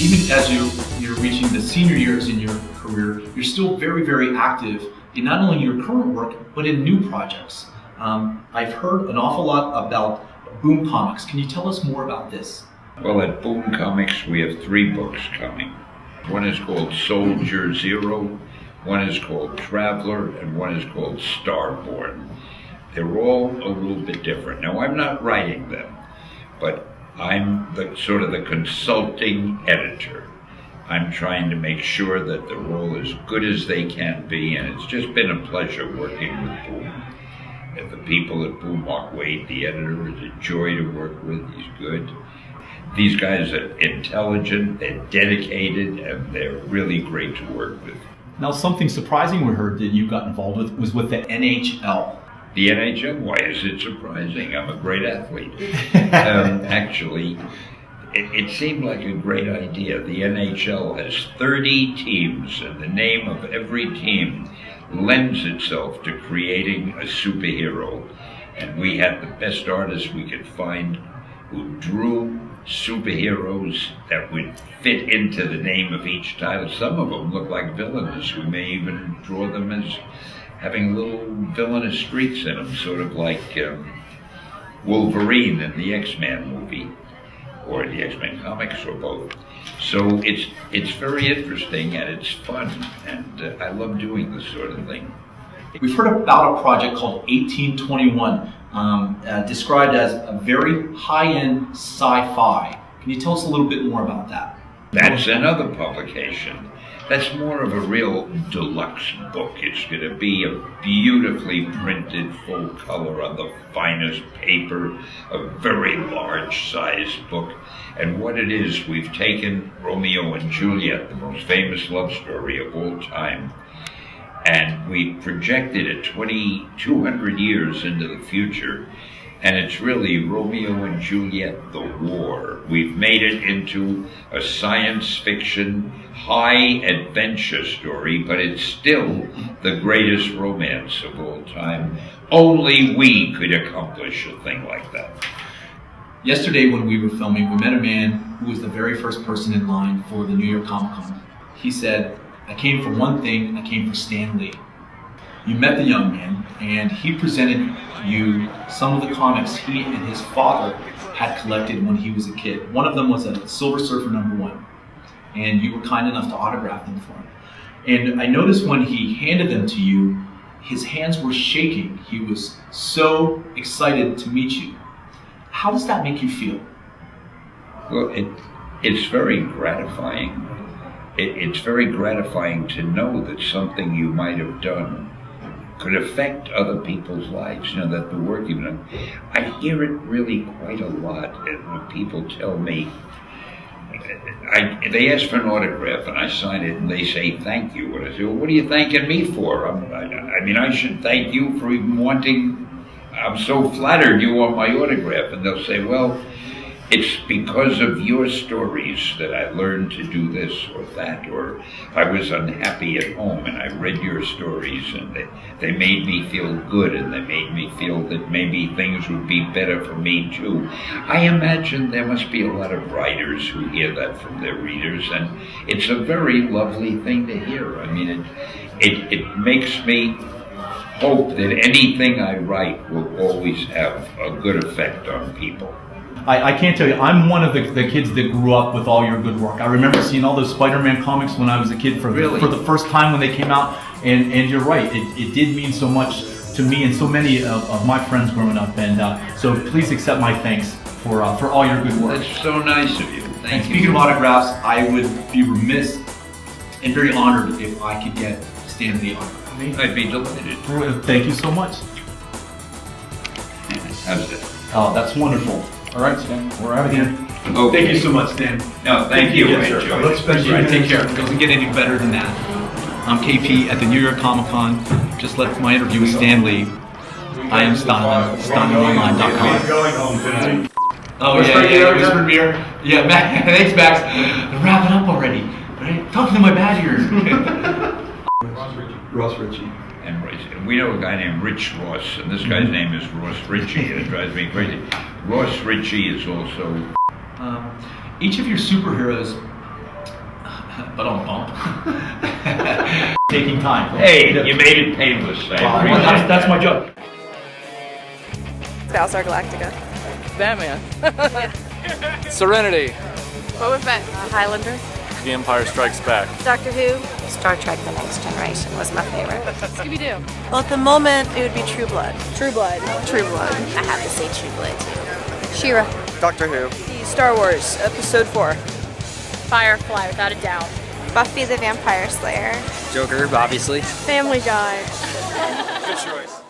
even as you're reaching the senior years in your career, you're still very, very active in not only your current work, but in new projects. I've heard an awful lot about Boom Comics. Can you tell us more about this? Well, at Boom Comics, we have 3 books coming. One is called Soldier Zero, one is called Traveler, and one is called Starborn. They're all a little bit different. Now, I'm not writing them, but I'm sort of the consulting editor. I'm trying to make sure that they're all as good as they can be, and it's just been a pleasure working with Boom. And the people at Boom, Mark Wade, the editor, is a joy to work with. He's good. These guys are intelligent, they're dedicated, and they're really great to work with. Now, something surprising we heard that you got involved with was with the NHL. The NHL? Why is it surprising? I'm a great athlete. Actually, it seemed like a great idea. The NHL has 30 teams, and the name of every team lends itself to creating a superhero. And we had the best artists we could find who drew superheroes that would fit into the name of each title. Some of them look like villains. We may even draw them as having little villainous streaks in them, sort of like Wolverine in the X-Men movie, or the X-Men comics, or both. So it's very interesting and it's fun, and I love doing this sort of thing. We've heard about a project called 1821, described as a very high-end sci-fi. Can you tell us a little bit more about that? That's another publication. That's more of a real deluxe book. It's going to be a beautifully printed, full color on the finest paper, a very large sized book. And what it is, we've taken Romeo and Juliet, the most famous love story of all time, and we projected it 200 years into the future. And it's really Romeo and Juliet, the war. We've made it into a science fiction, high adventure story, but it's still the greatest romance of all time. Only we could accomplish a thing like that. Yesterday when we were filming, we met a man who was the very first person in line for the New York Comic Con. He said, "I came for one thing, I came for Stan Lee." You met the young man, and he presented you some of the comics he and his father had collected when he was a kid. One of them was a Silver Surfer #1, and you were kind enough to autograph them for him. And I noticed when he handed them to you, his hands were shaking. He was so excited to meet you. How does that make you feel? Well, it's very gratifying. It's very gratifying to know that something you might have done could affect other people's lives, that the work you've done. I hear it really quite a lot, and when people tell me, they ask for an autograph, and I sign it, and they say, "Thank you." And I say, "Well, what are you thanking me for? I should thank you for even wanting, I'm so flattered you want my autograph." And they'll say, "Well, it's because of your stories that I learned to do this or that, or I was unhappy at home and I read your stories and they made me feel good, and they made me feel that maybe things would be better for me too." I imagine there must be a lot of writers who hear that from their readers, and it's a very lovely thing to hear. I mean, it makes me hope that anything I write will always have a good effect on people. I can't tell you, I'm one of the kids that grew up with all your good work. I remember seeing all those Spider-Man comics when I was a kid for the first time when they came out, and you're right, it did mean so much to me and so many of my friends growing up, and so please accept my thanks for all your good work. That's so nice of you. Thank you. And speaking of autographs, I would be remiss and very honored if I could get Stan Lee autograph. I'd be delighted. Thank you so much. How's that? Oh, that's wonderful. All right, Stan, we're out of here. Okay. Thank you so much, Stan. No, thank you. Yes, sir. Let's take care. It doesn't get any better than that. I'm KP at the New York Comic Con. Just left my interview with Stan Lee. iamstylin, stylinonline.com. I'm going home tonight. Oh, yeah, Whispered Beer. Yeah, thanks, Max. They're wrapping up already. Right? Talking to my bad ears. Ross Ritchie. And we know a guy named Rich Ross, and this guy's name is Ross Ritchie, and it drives me crazy. Ross Ritchie is also... Each of your superheroes But on bump. Taking time. Hey, you made it painless. I appreciate That's my job. Battlestar Galactica. Batman. Serenity. Boba Fett. Highlander. The Empire Strikes Back. Doctor Who. Star Trek The Next Generation was my favorite. Scooby-Doo. Well, at the moment, it would be True Blood. True Blood. True Blood. I have to say True Blood, too. She-Ra. Doctor Who. Star Wars, Episode 4. Firefly, without a doubt. Buffy the Vampire Slayer. Joker, obviously. Family Guy. Good choice.